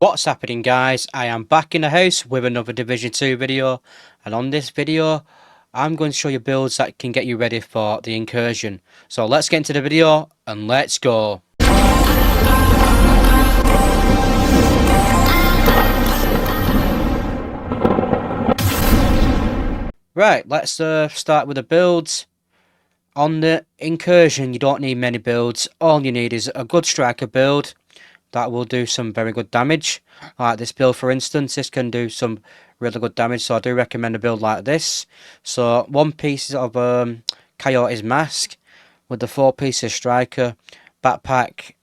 What's happening, guys? I am back in the house with another Division 2 video, and on this video I'm going to show you builds that can get you ready for the Incursion. So let's get into the video and let's go. Right, let's start with the builds. On the Incursion you don't need many builds. All you need is a good striker build that will do some very good damage. Like this build, for instance, this can do some really good damage, so I do recommend a build like this. So one piece of Coyote's mask with the 4 pieces striker, backpack,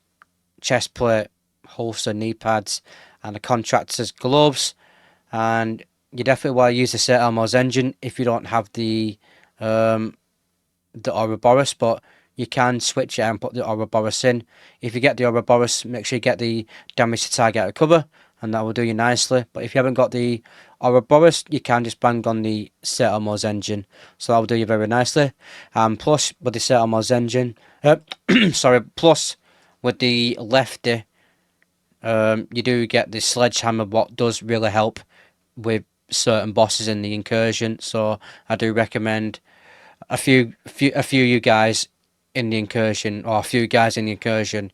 chest plate, holster, knee pads, and the contractor's gloves. And you definitely want to use the Set Elmo's engine if you don't have the Ouroboros, but you can switch it and put the Ouroboros in. If you get the Ouroboros, make sure you get the damage to target out of cover, and that will do you nicely. But if you haven't got the Ouroboros, you can just bang on the Set Elmo's engine, so that will do you very nicely. Plus with the Set Elmo's engine, plus with the lefty, you do get the sledgehammer, what does really help with certain bosses in the Incursion. So I do recommend a few you guys in the Incursion, or a few guys in the Incursion,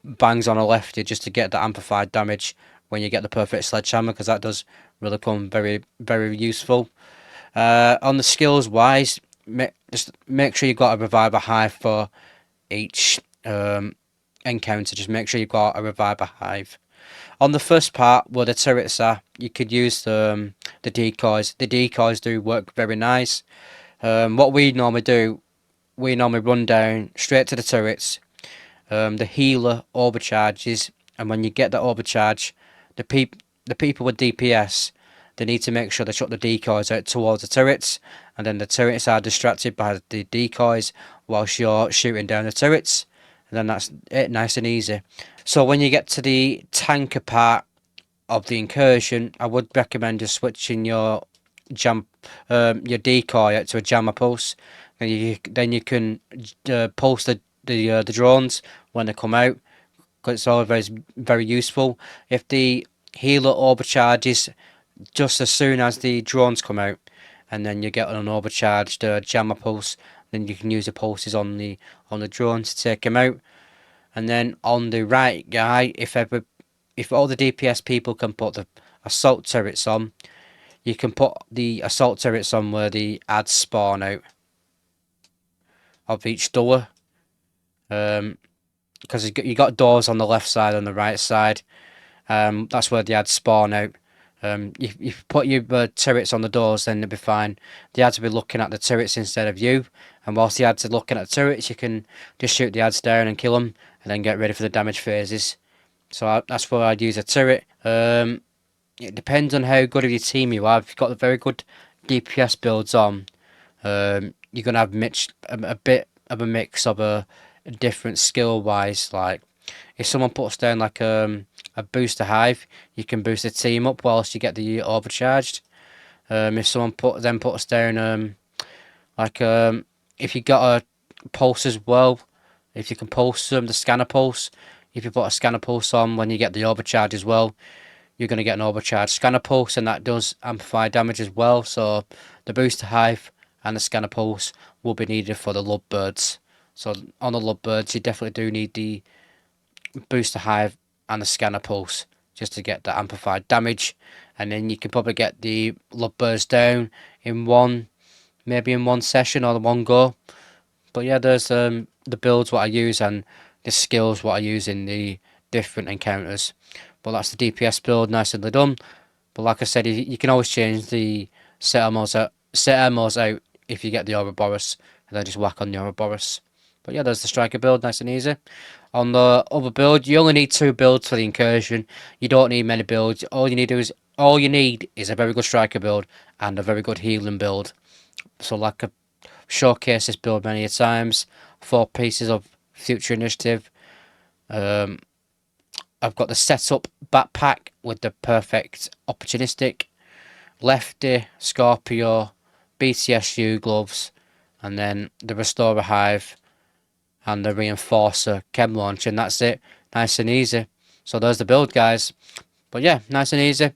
bangs on a lefty just to get the amplified damage when you get the perfect sledgehammer, because that does really come very useful. On the skills wise, just make sure you've got a reviver hive for each encounter. Just make sure you've got a reviver hive. On the first part where the turrets are, you could use the decoys. The decoys do work very nice. What we normally do, we normally run down straight to the turrets. The healer overcharges, and when you get that overcharge, the people with DPS, they need to make sure they shut the decoys out towards the turrets, and then the turrets are distracted by the decoys whilst you're shooting down the turrets, and then that's it, nice and easy. So when you get to the tanker part of the Incursion, I would recommend just switching your decoy out to a jammer pulse, and then you can pulse the drones when they come out, because it's always very useful. If the healer overcharges just as soon as the drones come out, and then you get an overcharged jammer pulse, then you can use the pulses on the drone to take him out. And then on the right guy, if all the DPS people can put the assault turrets on, you can put the assault turrets on where the ads spawn out of each door. Because you got doors on the left side and the right side. That's where the ads spawn out. If you put your turrets on the doors, then they'll be fine. The ads will be looking at the turrets instead of you. And whilst the ads are looking at the turrets, you can just shoot the ads down and kill them, and then get ready for the damage phases. So that's where I'd use a turret. It depends on how good of your team you have. If you've got a very good DPS builds on, you're going to have a bit of a mix of a different skill wise. Like if someone puts down like a booster hive, you can boost the team up whilst you get the overcharged. If someone puts down if you got a pulse as well, if you can pulse them, the scanner pulse. If you put a scanner pulse on when you get the overcharge as well, you're going to get an overcharged scanner pulse, and that does amplify damage as well. So the booster hive and the scanner pulse will be needed for the lovebirds. So on the lovebirds, you definitely do need the booster hive and the scanner pulse just to get that amplified damage, and then you can probably get the lovebirds down in maybe in one session or one go. But yeah, there's the builds what I use and the skills what I use in the different encounters. But that's the DPS build, nicely done. But like I said, you can always change the set Elmo's out if you get the Ouroboros, and then just whack on the Ouroboros. But yeah, there's the striker build, nice and easy. On the other build, you only need 2 builds for the Incursion. You don't need many builds. All you need is a very good striker build and a very good healing build. So like I've showcased this build many times. 4 pieces of future initiative. I've got the setup backpack with the perfect opportunistic, lefty, Scorpio, BTSU gloves, and then the restorer hive and the reinforcer chem launch, and that's it. Nice and easy. So there's the build, guys. But yeah, nice and easy.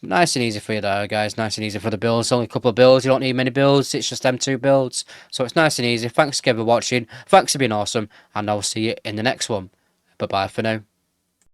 Nice and easy for you there, guys. Nice and easy for the builds. Only a couple of builds. You don't need many builds. It's just them two builds. So it's nice and easy. Thanks again for watching. Thanks for being awesome. And I'll see you in the next one. Bye bye for now.